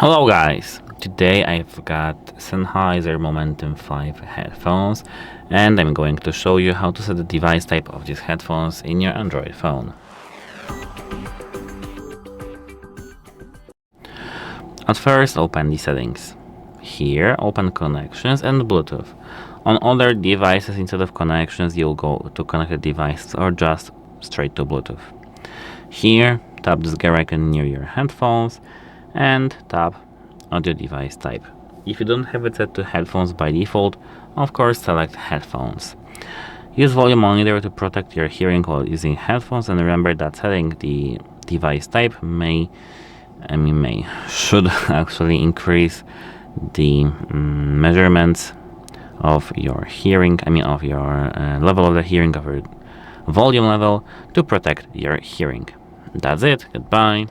Hello guys! Today I've got Sennheiser Momentum 5 headphones and I'm going to show you how to set the device type of these headphones in your Android phone. At first open the settings. Here open connections and Bluetooth. On other devices instead of connections you'll go to connected devices or just straight to Bluetooth. Here tap this gear icon near your headphones and tap audio device type. If you don't have it set to headphones by default, of course select headphones. Use volume monitor to protect your hearing while using headphones, and remember that setting the device type should actually increase the measurements of your hearing, of your level of the hearing, of your volume level to protect your hearing. That's it. Goodbye.